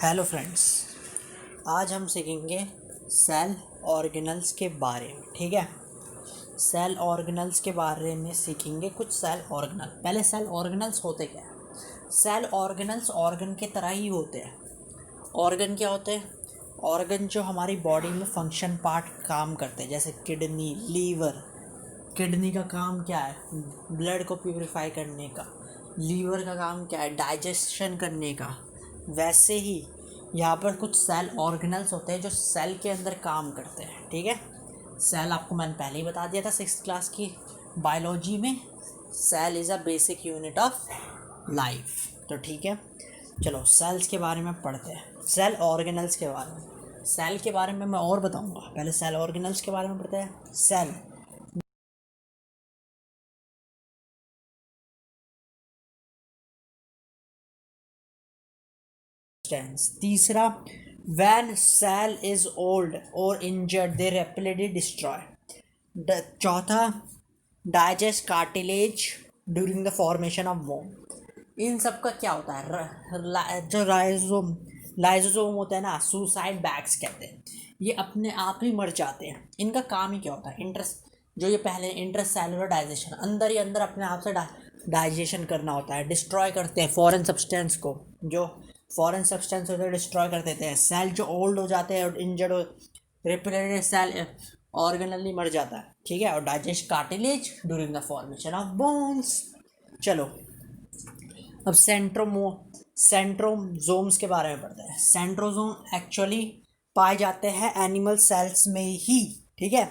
Hello friends, आज हम सीखेंगे सेल ऑर्गेनल्स के बारे में। ठीक है, सेल ऑर्गेनल्स के बारे में सीखेंगे कुछ सेल ऑर्गेनल। पहले सेल ऑर्गेनल्स होते क्या है? सेल ऑर्गेनल्स ऑर्गन के तरह ही होते हैं। ऑर्गन क्या होते हैं? ऑर्गन जो हमारी बॉडी में फंक्शन पार्ट काम करते हैं, जैसे किडनी, लीवर। किडनी का काम क्या है? ब्लड को प्यूरिफाई करने का। लीवर का काम क्या है? डाइजेशन करने का। वैसे ही यहाँ पर कुछ सेल ऑर्गेनल्स होते हैं जो सेल के अंदर काम करते हैं। ठीक है, सेल आपको मैंने पहले ही बता दिया था 6th क्लास की बायोलॉजी में। Cell is a basic unit of life. तो ठीक है, चलो सेल्स के बारे में पढ़ते हैं। सेल ऑर्गेनल्स के बारे में, सेल के बारे में मैं और बताऊंगा। पहले सेल ऑर्गेनल्स के बारे में पढ़ते हैं। सेल तीसरा, when cell is old or injured they rapidly destroy। चौथा, digest cartilage during the formation of bone। इन सब का क्या होता है? जो लाइजोसोम होता है ना, सुसाइड बैग्स कहते हैं, ये अपने आप ही मर जाते हैं। इनका काम ही क्या होता है? जो ये पहले इंटरसेलुलर डाइजेशन, अंदर ही अंदर अपने आप से डाइजेशन करना होता है। डिस्ट्रॉय करते हैं फॉरेन सब्सटेंस को, जो फॉरेन सब्सटेंस होते हैं डिस्ट्रॉय कर देते हैं। सेल जो ओल्ड हो जाते हैं और इंजर्ड हो, रिपेरेटिव सेल ऑर्गेनली मर जाता है। ठीक है, और digest cartilage during the formation of bones. चलो अब सेंट्रोजोम्स के बारे में पढ़ते हैं। सेंट्रोजोम एक्चुअली पाए जाते हैं एनिमल सेल्स में ही। ठीक है,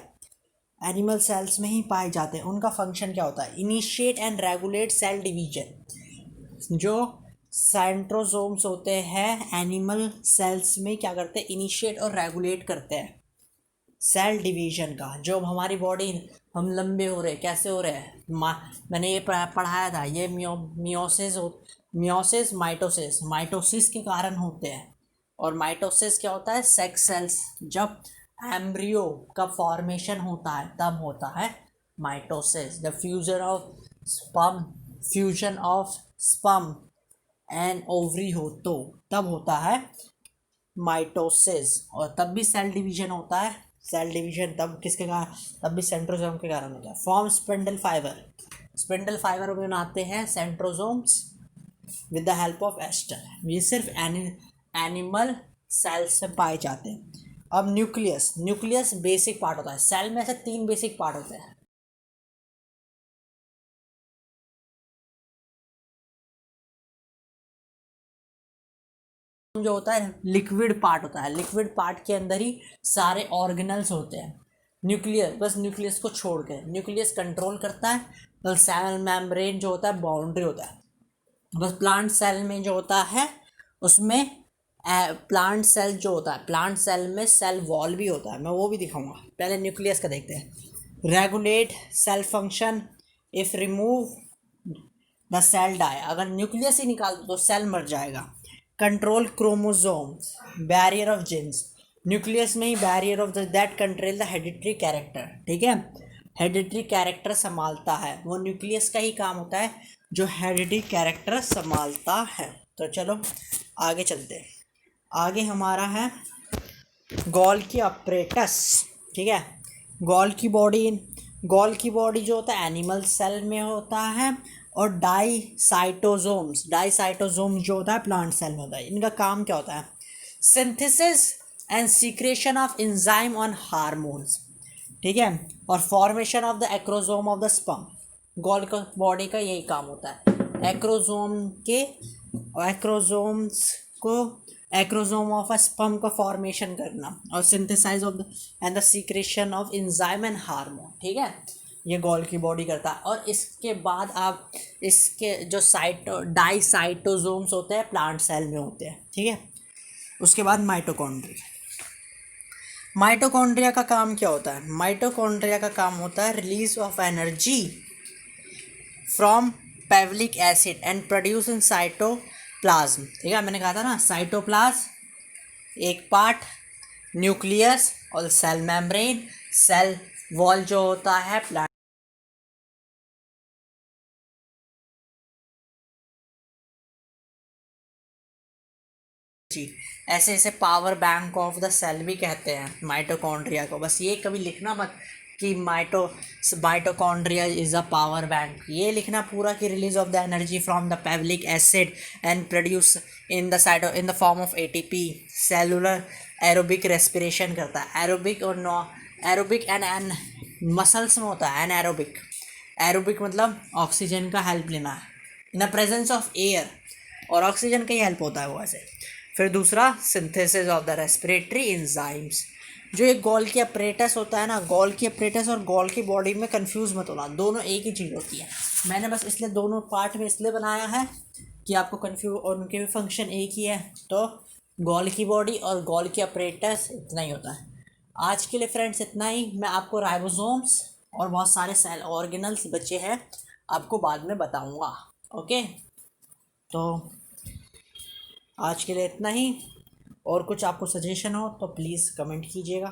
एनिमल सेल्स में ही पाए जाते हैं। उनका फंक्शन क्या होता है? Initiate and regulate cell division. जो सेंट्रोजोम्स होते हैं एनिमल सेल्स में क्या करते हैं? इनिशिएट और रेगुलेट करते हैं सेल डिवीजन का। जो हमारी बॉडी, हम लंबे हो रहे हैं, कैसे हो रहे हैं? मैंने ये पढ़ाया था, ये मियोसिस माइटोसिस के कारण होते हैं। और माइटोसिस क्या होता है? सेक्स सेल्स, जब एम्ब्रियो का फॉर्मेशन होता है तब होता है mitosis. The fusion of sperm and ovary हो तो तब होता है माइटोसिस। और तब भी सेल डिवीजन होता है। सेल डिवीजन तब किसके कारण? तब भी सेंट्रोजोम के कारण होता है। फॉर्म स्पिंडल फाइबर बनाते हैं centrosomes with the help of aster. ये सिर्फ एनिमल सेल्स से पाए जाते हैं। अब न्यूक्लियस बेसिक पार्ट होता है। सेल में ऐसे 3 बेसिक पार्ट होते हैं। जो होता है लिक्विड पार्ट होता है। लिक्विड पार्ट के अंदर ही सारे ऑर्गेनल्स होते हैं। न्यूक्लियस को छोड़ के, न्यूक्लियस कंट्रोल करता है। तो सेल मेम्ब्रेन जो होता है बाउंड्री होता है। बस प्लांट सेल में जो होता है उसमें प्लांट सेल जो होता है, प्लांट सेल में सेल वॉल भी होता है, मैं वो भी दिखाऊंगा। पहले न्यूक्लियस का देखते हैं। Regulate cell function, if remove the cell die. अगर न्यूक्लियस ही निकाल दो तो सेल मर जाएगा। Control chromosomes, barrier of genes. Nucleus में ही barrier of that control the hereditary character. ठीक है, हेरिडिटरी कैरेक्टर संभालता है, वो न्यूक्लियस का ही काम होता है जो हेरिडिटरी कैरेक्टर संभालता है। तो चलो आगे चलते हैं। आगे हमारा है गोल्गी अपरेटस। ठीक है, गोल की बॉडी जो होता है एनिमल सेल में होता है। और डाई साइटोजोम जो होता है प्लांट सेल में होता है। इनका काम क्या होता है? Synthesis and secretion of enzyme on hormones. ठीक है, और formation of the acrosome of the sperm. Golgi body का यही काम होता है, एक्रोसोम्स को, एक्रोसोम ऑफ अ स्पर्म का फॉर्मेशन करना और synthesise of the and the secretion of enzyme and hormone. ठीक है, ये गोल की बॉडी करता है। और इसके बाद आप इसके जो डाइसाइटोसोम्स होते हैं प्लांट सेल में होते हैं। ठीक है, उसके बाद माइटोकॉन्ड्रिया का काम क्या होता है? माइटोकॉन्ड्रिया का काम होता है release of energy from pyruvic acid and produce in cytoplasm. ठीक है, मैंने कहा था ना, साइटोप्लाज्म एक पार्ट, न्यूक्लियस और सेल मेम्ब्रेन, सेल वॉल जो होता है प्लांट। एनर्जी। ऐसे ऐसे power bank of the cell भी कहते हैं माइटोकॉन्ड्रिया को। बस ये कभी लिखना मत कि mitochondria is a power bank, ये लिखना पूरा कि release of the energy from the pyruvic acid and produce in the form of ATP. Cellular aerobic respiration करता है। एरोबिक और नॉ एरोबिक एंड मसल्स में होता है एनएरोबिक। एरोबिक मतलब ऑक्सीजन का हेल्प लेना है in the presence of air, और ऑक्सीजन का ही हेल्प होता है वो ऐसे। फिर दूसरा synthesis of the respiratory enzymes. जो एक गोल्गी अपरेटस होता है ना, गोल्गी अपरेटस और गोल्गी बॉडी में कंफ्यूज मत होना, दोनों एक ही चीज़ होती है। मैंने बस इसलिए दोनों पार्ट में इसलिए बनाया है कि आपको कंफ्यूज, और उनके भी फंक्शन एक ही है। तो गोल्गी बॉडी और गोल्गी अपरेटस इतना ही होता है। आज के लिए फ्रेंड्स इतना ही। मैं आपको राइबोसोम्स और बहुत सारे सेल ऑर्गेनल्स बचे हैं आपको बाद में बताऊंगा। ओके, तो आज के लिए इतना ही। और कुछ आपको सजेशन हो तो प्लीज़ कमेंट कीजिएगा।